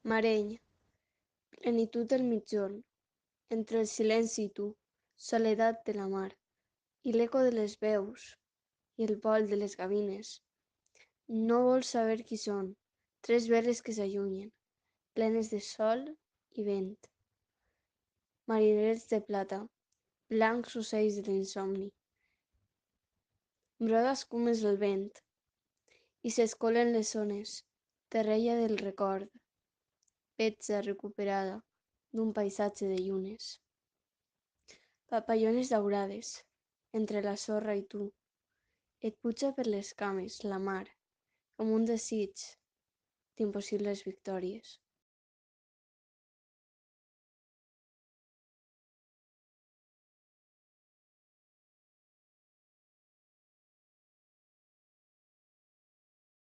Mareny, plenitud del migjorn, entre el silenci i tu, soledat de la mar, i l'eco de les veus, i el vol de les gavines. No vols saber qui són, tres veles que s'allunyen, plenes de sol i vent. Mariners de plata, blancs ocells de l'insomni. Broda escumes el vent, i s'escolen les ones, terrella del record, petja recuperada d'un paisatge de llunes. Papallones daurades, entre la sorra i tu, et puja per les cames la mar, com un desig d'impossibles victòries.